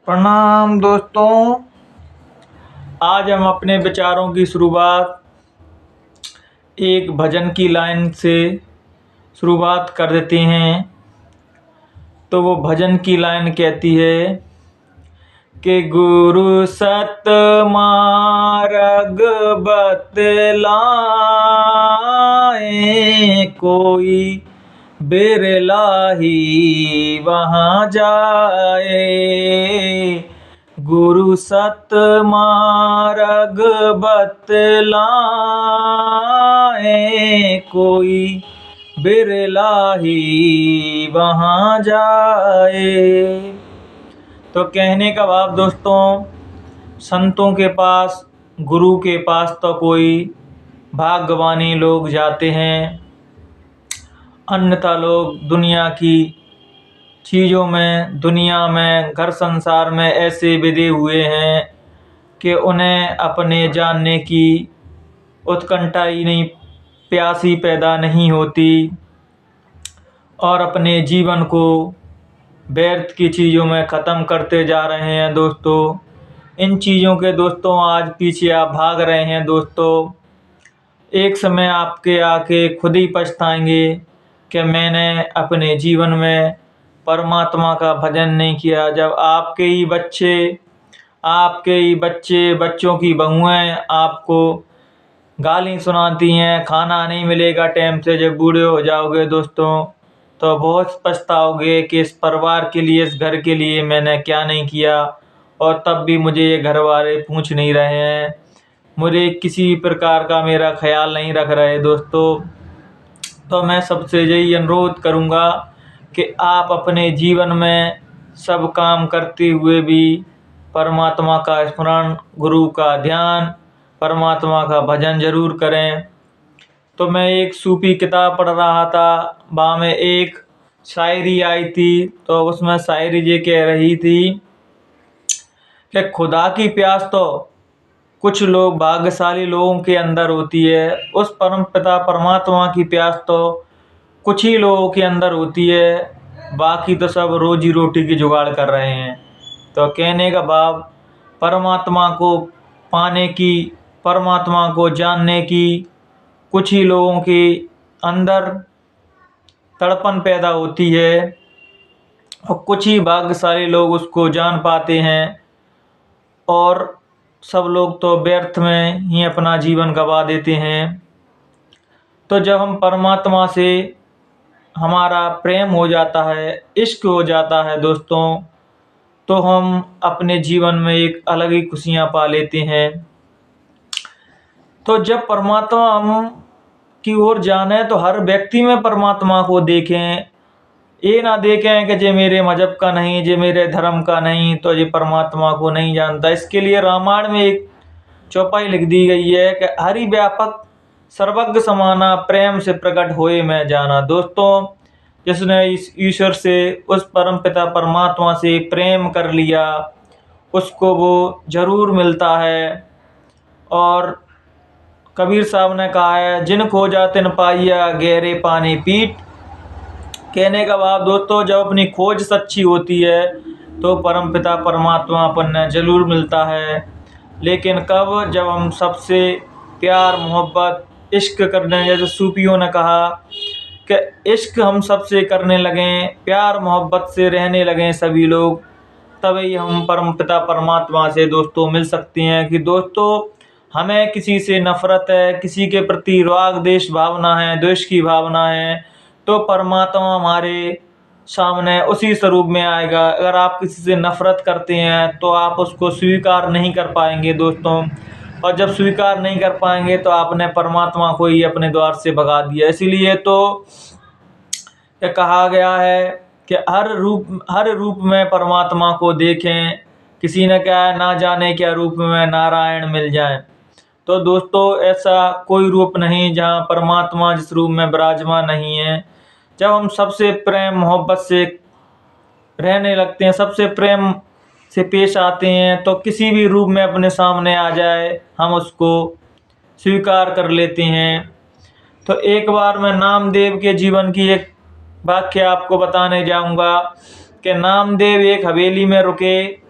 प्रणाम दोस्तों। आज हम अपने विचारों की शुरुआत एक भजन की लाइन से शुरुआत कर देते हैं। तो वो भजन की लाइन कहती है कि गुरु सत मार्ग बतलाए, कोई बिरला ही वहाँ जाए। गुरु सत मार्ग बतलाए, कोई बिरला ही वहाँ जाए। तो कहने का भाव दोस्तों, संतों के पास, गुरु के पास तो कोई भाग्यवानी लोग जाते हैं, अन्यथा लोग दुनिया की चीज़ों में, दुनिया में, घर संसार में ऐसे बिदे हुए हैं कि उन्हें अपने जानने की उत्कंठा ही नहीं, प्यास ही पैदा नहीं होती और अपने जीवन को व्यर्थ की चीज़ों में ख़त्म करते जा रहे हैं। दोस्तों, इन चीज़ों के दोस्तों आज पीछे आप भाग रहे हैं। दोस्तों, एक समय आपके आके खुद ही पछताएंगे कि मैंने अपने जीवन में परमात्मा का भजन नहीं किया। जब आपके ही बच्चों की बहुएं आपको गाली सुनाती हैं, खाना नहीं मिलेगा टाइम से, जब बूढ़े हो जाओगे दोस्तों तो बहुत पछताओगे कि इस परिवार के लिए, इस घर के लिए मैंने क्या नहीं किया। और तब भी मुझे ये घर वाले पूछ नहीं रहे हैं, मुझे किसी प्रकार का मेरा ख्याल नहीं रख रहे। दोस्तों, तो मैं सबसे यही अनुरोध करूँगा कि आप अपने जीवन में सब काम करते हुए भी परमात्मा का स्मरण, गुरु का ध्यान, परमात्मा का भजन जरूर करें। तो मैं एक सूफी किताब पढ़ रहा था, वहाँ में एक शायरी आई थी। तो उसमें शायरी ये कह रही थी कि खुदा की प्यास तो कुछ लोग, भाग्यशाली लोगों के अंदर होती है, उस परम पिता परमात्मा की प्यास तो कुछ ही लोगों के अंदर होती है, बाकी तो सब रोजी रोटी की जुगाड़ कर रहे हैं। तो कहने का भाव, परमात्मा को पाने की, परमात्मा को जानने की कुछ ही लोगों के अंदर तड़पन पैदा होती है और कुछ ही भाग्यशाली लोग उसको जान पाते हैं और सब लोग तो व्यर्थ में ही अपना जीवन गंवा देते हैं। तो जब हम परमात्मा से हमारा प्रेम हो जाता है, इश्क हो जाता है दोस्तों, तो हम अपने जीवन में एक अलग ही खुशियाँ पा लेते हैं। तो जब परमात्मा हम की ओर जाने तो हर व्यक्ति में परमात्मा को देखें। ये ना देखें कि जे मेरे मजहब का नहीं, जे मेरे धर्म का नहीं, तो ये परमात्मा को नहीं जानता। इसके लिए रामायण में एक चौपाई लिख दी गई है कि हरि व्यापक सर्वज्ञ समाना, प्रेम से प्रकट होए मैं जाना। दोस्तों, जिसने इस ईश्वर से, उस परम पिता परमात्मा से प्रेम कर लिया, उसको वो जरूर मिलता है। और कबीर साहब ने कहा है, जिन खोजा तिन पाइया, गहरे पानी पीट। कहने का भाव दोस्तों, जब अपनी खोज सच्ची होती है तो परमपिता परमात्मा अपन ने जरूर मिलता है। लेकिन कब, जब हम सबसे प्यार मोहब्बत इश्क करने, जैसे सूफियों ने कहा कि इश्क हम सबसे करने लगें, प्यार मोहब्बत से रहने लगें सभी लोग, तभी हम परमपिता परमात्मा से दोस्तों मिल सकते हैं। कि दोस्तों, हमें किसी से नफरत है, किसी के प्रति राग देश भावना है, द्वेष की भावना है, तो परमात्मा हमारे सामने उसी स्वरूप में आएगा। अगर आप किसी से नफरत करते हैं तो आप उसको स्वीकार नहीं कर पाएंगे दोस्तों, और जब स्वीकार नहीं कर पाएंगे तो आपने परमात्मा को ही अपने द्वार से भगा दिया। इसीलिए तो ये कहा गया है कि हर रूप में परमात्मा को देखें। किसी ने कहा है, ना जाने क्या रूप में नारायण मिल जाए। तो दोस्तों, ऐसा कोई रूप नहीं जहाँ परमात्मा जिस रूप में विराजमान नहीं है। जब हम सबसे प्रेम मोहब्बत से रहने लगते हैं, सबसे प्रेम से पेश आते हैं, तो किसी भी रूप में अपने सामने आ जाए हम उसको स्वीकार कर लेते हैं। तो एक बार मैं नामदेव के जीवन की एक वाक्य आपको बताने जाऊंगा कि नामदेव एक हवेली में रुके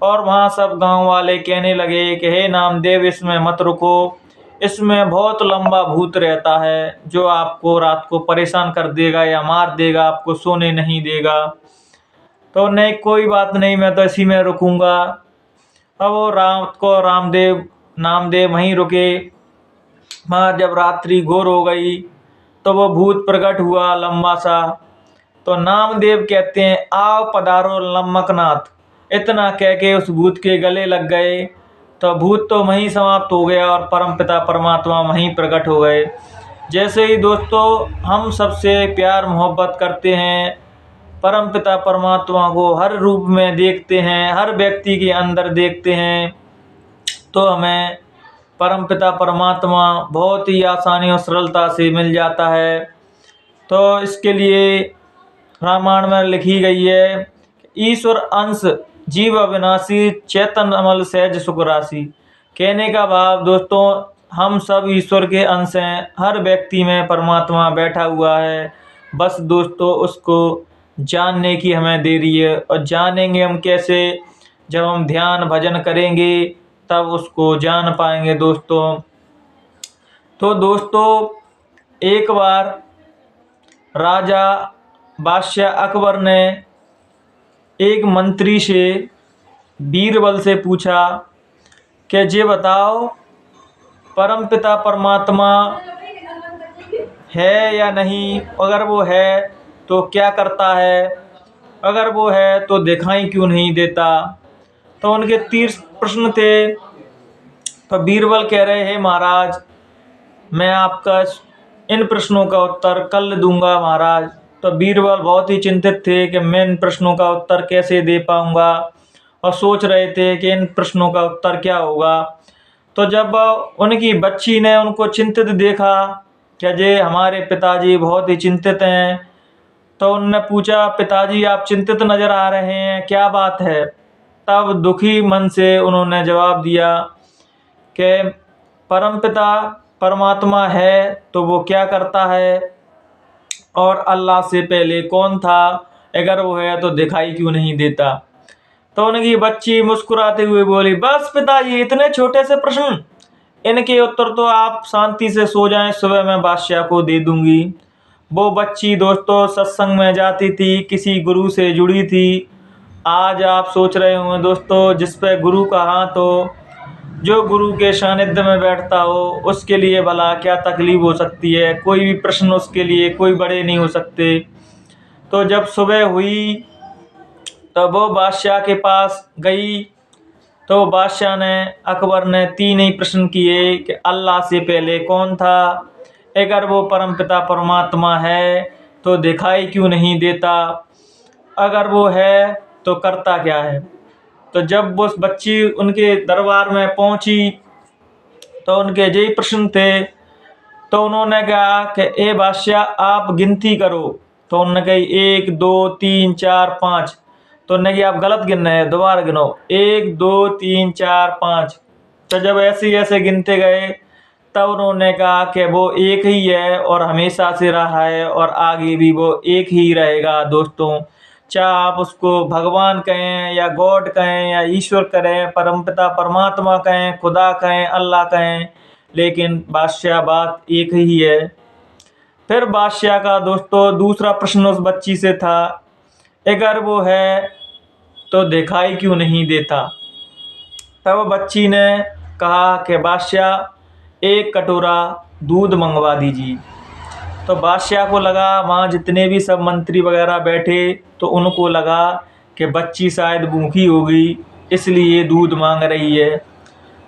और वहाँ सब गांव वाले कहने लगे कि हे नामदेव, इसमें मत रुको, इसमें बहुत लंबा भूत रहता है जो आपको रात को परेशान कर देगा या मार देगा, आपको सोने नहीं देगा। तो नहीं, कोई बात नहीं, मैं तो इसी में रुकूंगा। अब वो नामदेव वहीं रुके। वहाँ जब रात्रि घोर हो गई तो वो भूत प्रकट हुआ लंबा सा। तो नामदेव कहते हैं, आओ पधारो नमकनाथ। इतना कह के उस भूत के गले लग गए। तो भूत तो वहीं समाप्त हो गया और परमपिता परमात्मा वहीं प्रकट हो गए। जैसे ही दोस्तों हम सबसे प्यार मोहब्बत करते हैं, परमपिता परमात्मा को हर रूप में देखते हैं, हर व्यक्ति के अंदर देखते हैं, तो हमें परमपिता परमात्मा बहुत ही आसानी और सरलता से मिल जाता है। तो इसके लिए रामायण में लिखी गई है, ईश्वर अंश जीव अविनाशी चैतन्य अमल सहज सुख राशि। कहने का भाव दोस्तों, हम सब ईश्वर के अंश हैं, हर व्यक्ति में परमात्मा बैठा हुआ है। बस दोस्तों उसको जानने की हमें देरी है, और जानेंगे हम कैसे? जब हम ध्यान भजन करेंगे तब उसको जान पाएंगे दोस्तों। तो दोस्तों एक बार राजा बादशाह अकबर ने एक मंत्री से, बीरबल से पूछा कि ये बताओ, परमपिता परमात्मा है या नहीं? अगर वो है तो क्या करता है? अगर वो है तो दिखाई क्यों नहीं देता? तो उनके 30 प्रश्न थे। तो बीरबल कह रहे हैं, महाराज मैं आपका इन प्रश्नों का उत्तर कल दूंगा महाराज। तो बीरबल बहुत ही चिंतित थे कि मैं इन प्रश्नों का उत्तर कैसे दे पाऊंगा, और सोच रहे थे कि इन प्रश्नों का उत्तर क्या होगा। तो जब उनकी बच्ची ने उनको चिंतित देखा कि ये हमारे पिताजी बहुत ही चिंतित हैं, तो उनने पूछा, पिताजी आप चिंतित नज़र आ रहे हैं, क्या बात है? तब दुखी मन से उन्होंने जवाब दिया कि परमपिता परमात्मा है तो वो क्या करता है, और अल्लाह से पहले कौन था? अगर वो है तो दिखाई क्यों नहीं देता? तो उनकी बच्ची मुस्कुराते हुए बोली, बस पिताजी इतने छोटे से प्रश्न, इनके उत्तर तो आप शांति से सो जाएं, सुबह मैं बादशाह को दे दूंगी। वो बच्ची दोस्तों सत्संग में जाती थी, किसी गुरु से जुड़ी थी। आज आप सोच रहे होंगे दोस्तों, जिस पे गुरु का हाथ हो, जो गुरु के सानिध्य में बैठता हो, उसके लिए भला क्या तकलीफ हो सकती है? कोई भी प्रश्न उसके लिए कोई बड़े नहीं हो सकते। तो जब सुबह हुई तब वो बादशाह के पास गई। तो बादशाह ने, अकबर ने 3 ही प्रश्न किए कि अल्लाह से पहले कौन था? अगर वो परमपिता परमात्मा है तो दिखाई क्यों नहीं देता? अगर वो है तो करता क्या है? तो जब वो बच्ची उनके दरबार में पहुंची तो उनके यही प्रश्न थे। तो उन्होंने कहा कि ए बादशाह आप गिनती करो। तो उन्होंने कही 1 2 3 4 5। तो उन्होंने कहा आप गलत गिन रहे हैं, दोबारा गिनो 1 2 3 4 5। तो जब ऐसे ऐसे गिनते गए तब उन्होंने कहा कि वो एक ही है और हमेशा से रहा है और आगे भी वो एक ही रहेगा दोस्तों। चाहे आप उसको भगवान कहें या गॉड कहें या ईश्वर कहें, परमपिता परमात्मा कहें, खुदा कहें, अल्लाह कहें, लेकिन बादशाह बात एक ही है। फिर बादशाह का दोस्तों दूसरा प्रश्न उस बच्ची से था, अगर वो है तो दिखाई क्यों नहीं देता? तब बच्ची ने कहा कि बादशाह 1 कटोरा दूध मंगवा दीजिए। तो बादशाह को लगा, वहाँ जितने भी सब मंत्री वगैरह बैठे, तो उनको लगा कि बच्ची शायद भूखी होगी इसलिए दूध मांग रही है।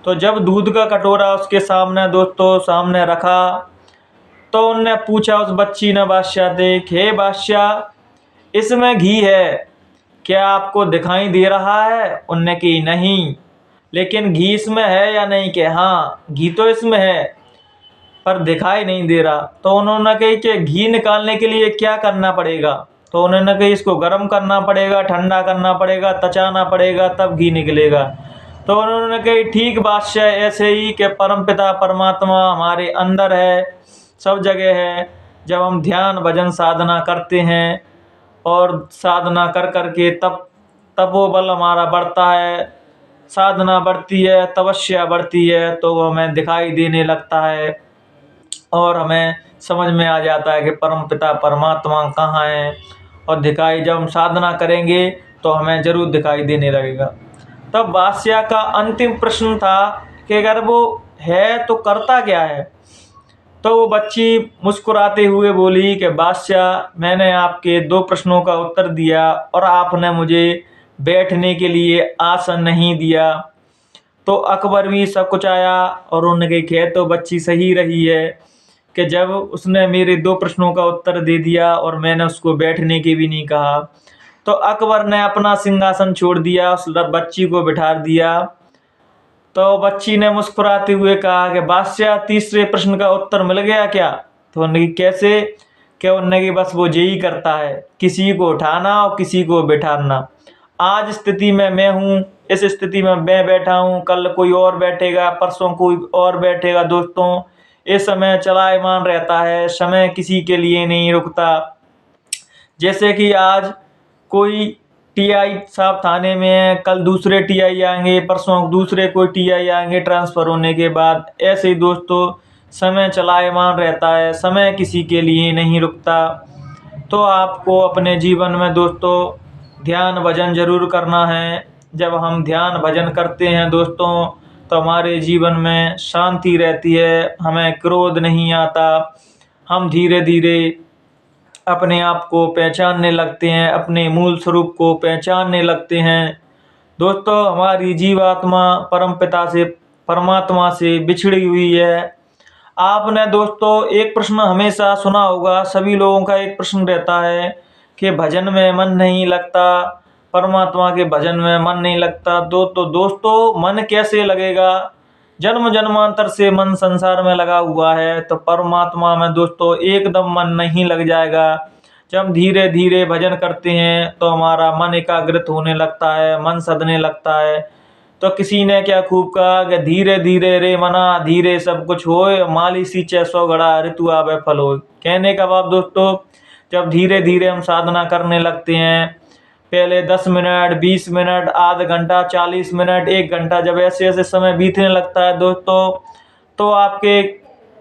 तो जब दूध का कटोरा उसके सामने दोस्तों सामने रखा तो उनने पूछा उस बच्ची ने बादशाह से, हे बादशाह इसमें घी है, क्या आपको दिखाई दे रहा है? उनने कही नहीं। लेकिन घी इसमें है या नहीं? कि हाँ घी तो इसमें है पर दिखाई नहीं दे रहा। तो उन्होंने कही कि घी निकालने के लिए क्या करना पड़ेगा? तो उन्होंने कही इसको गर्म करना पड़ेगा, ठंडा करना पड़ेगा, तचाना पड़ेगा, तब घी निकलेगा। तो उन्होंने कही ठीक बादशाह, ऐसे ही कि परमपिता परमात्मा हमारे अंदर है, सब जगह है। जब हम ध्यान भजन साधना करते हैं और साधना कर कर के तब वो बल हमारा बढ़ता है, साधना बढ़ती है, तपस्या बढ़ती है, तो वो हमें दिखाई देने लगता है और हमें समझ में आ जाता है कि परम पिता परमात्मा कहाँ हैं। और दिखाई जब हम साधना करेंगे तो हमें जरूर दिखाई देने लगेगा। तब बादशाह का अंतिम प्रश्न था कि अगर वो है तो करता क्या है। तो वो बच्ची मुस्कुराते हुए बोली कि बादशाह, मैंने आपके 2 प्रश्नों का उत्तर दिया और आपने मुझे बैठने के लिए आसन नहीं दिया। तो अकबर भी सब कुछ आया और उन्होंने कहा तो बच्ची सही रही है कि जब उसने मेरे 2 प्रश्नों का उत्तर दे दिया और मैंने उसको बैठने के भी नहीं कहा। तो अकबर ने अपना सिंहासन छोड़ दिया, उस बच्ची को बिठा दिया। तो बच्ची ने मुस्कुराते हुए कहा कि बादशाह, तीसरे प्रश्न का उत्तर मिल गया क्या। तो उन्होंने कैसे, क्या उन्होंने कि बस वो यही करता है, किसी को उठाना और किसी को बिठाना। आज स्थिति में मैं हूँ, इस स्थिति में मैं बैठा हूँ, कल कोई और बैठेगा, परसों कोई और बैठेगा। दोस्तों, इस समय चलायमान रहता है, समय किसी के लिए नहीं रुकता। जैसे कि आज कोई टीआई साहब थाने में है, कल दूसरे टीआई आएंगे, परसों दूसरे कोई टीआई आएंगे ट्रांसफ़र होने के बाद। ऐसे ही दोस्तों समय चलायमान रहता है, समय किसी के लिए नहीं रुकता। तो आपको अपने जीवन में दोस्तों ध्यान भजन जरूर करना है। जब हम ध्यान भजन करते हैं दोस्तों तो हमारे जीवन में शांति रहती है, हमें क्रोध नहीं आता, हम धीरे धीरे अपने आप को पहचानने लगते हैं, अपने मूल स्वरूप को पहचानने लगते हैं। दोस्तों, हमारी जीवात्मा परमपिता से, परमात्मा से बिछड़ी हुई है। आपने दोस्तों एक प्रश्न हमेशा सुना होगा, सभी लोगों का एक प्रश्न रहता है कि भजन में मन नहीं लगता, परमात्मा के भजन में मन नहीं लगता। दोस्तों मन कैसे लगेगा, जन्म जन्मांतर से मन संसार में लगा हुआ है, तो परमात्मा में दोस्तों एकदम मन नहीं लग जाएगा। जब धीरे धीरे भजन करते हैं तो हमारा मन एकाग्रित होने लगता है, मन सधने लगता है। तो किसी ने क्या खूब कहा कि धीरे धीरे रे मना, धीरे सब कुछ होए, माली सींचे 100 घड़ा, ऋतु आवे फल होए। कहने का भाव दोस्तों, जब धीरे धीरे हम साधना करने लगते हैं, पहले 10 मिनट, 20 मिनट, आधा घंटा, 40 मिनट, 1 घंटा, जब ऐसे ऐसे समय बीतने लगता है दोस्तों, तो आपके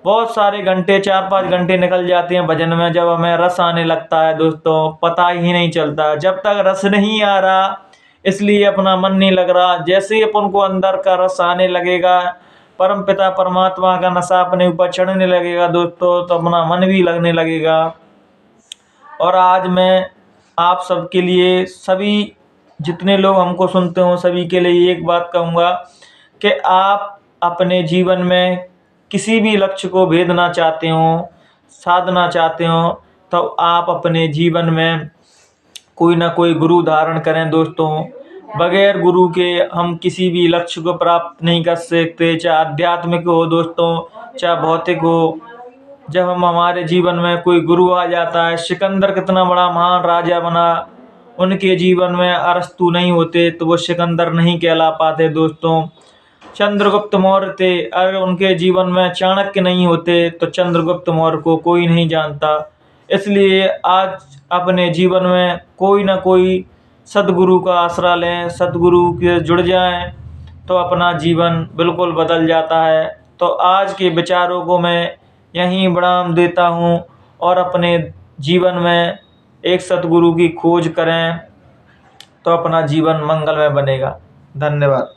बहुत सारे घंटे, 4-5 घंटे निकल जाते हैं भजन में। जब हमें रस आने लगता है दोस्तों, पता ही नहीं चलता। जब तक रस नहीं आ रहा, इसलिए अपना मन नहीं लग रहा। जैसे ही अपन को अंदर का रस आने लगेगा, परम पिता परमात्मा का नशा अपने ऊपर चढ़ने लगेगा दोस्तों, तो अपना मन भी लगने लगेगा। और आज मैं आप सबके लिए, सभी जितने लोग हमको सुनते हो, सभी के लिए एक बात कहूँगा कि आप अपने जीवन में किसी भी लक्ष्य को भेदना चाहते हो, साधना चाहते हो, तो आप अपने जीवन में कोई ना कोई गुरु धारण करें दोस्तों। बगैर गुरु के हम किसी भी लक्ष्य को प्राप्त नहीं कर सकते, चाहे आध्यात्मिक हो दोस्तों, चाहे भौतिक हो। जब हम हमारे जीवन में कोई गुरु आ जाता है, सिकंदर कितना बड़ा महान राजा बना, उनके जीवन में अरस्तु नहीं होते तो वो सिकंदर नहीं कहला पाते दोस्तों। चंद्रगुप्त मौर्य थे, अगर उनके जीवन में चाणक्य नहीं होते तो चंद्रगुप्त मौर्य को कोई नहीं जानता। इसलिए आज अपने जीवन में कोई ना कोई सदगुरु का आसरा लें, सदगुरु के जुड़ जाएं, तो अपना जीवन बिल्कुल बदल जाता है। तो आज के विचारों को मैं यहीं विराम देता हूँ और अपने जीवन में एक सदगुरु की खोज करें तो अपना जीवन मंगलमय बनेगा। धन्यवाद।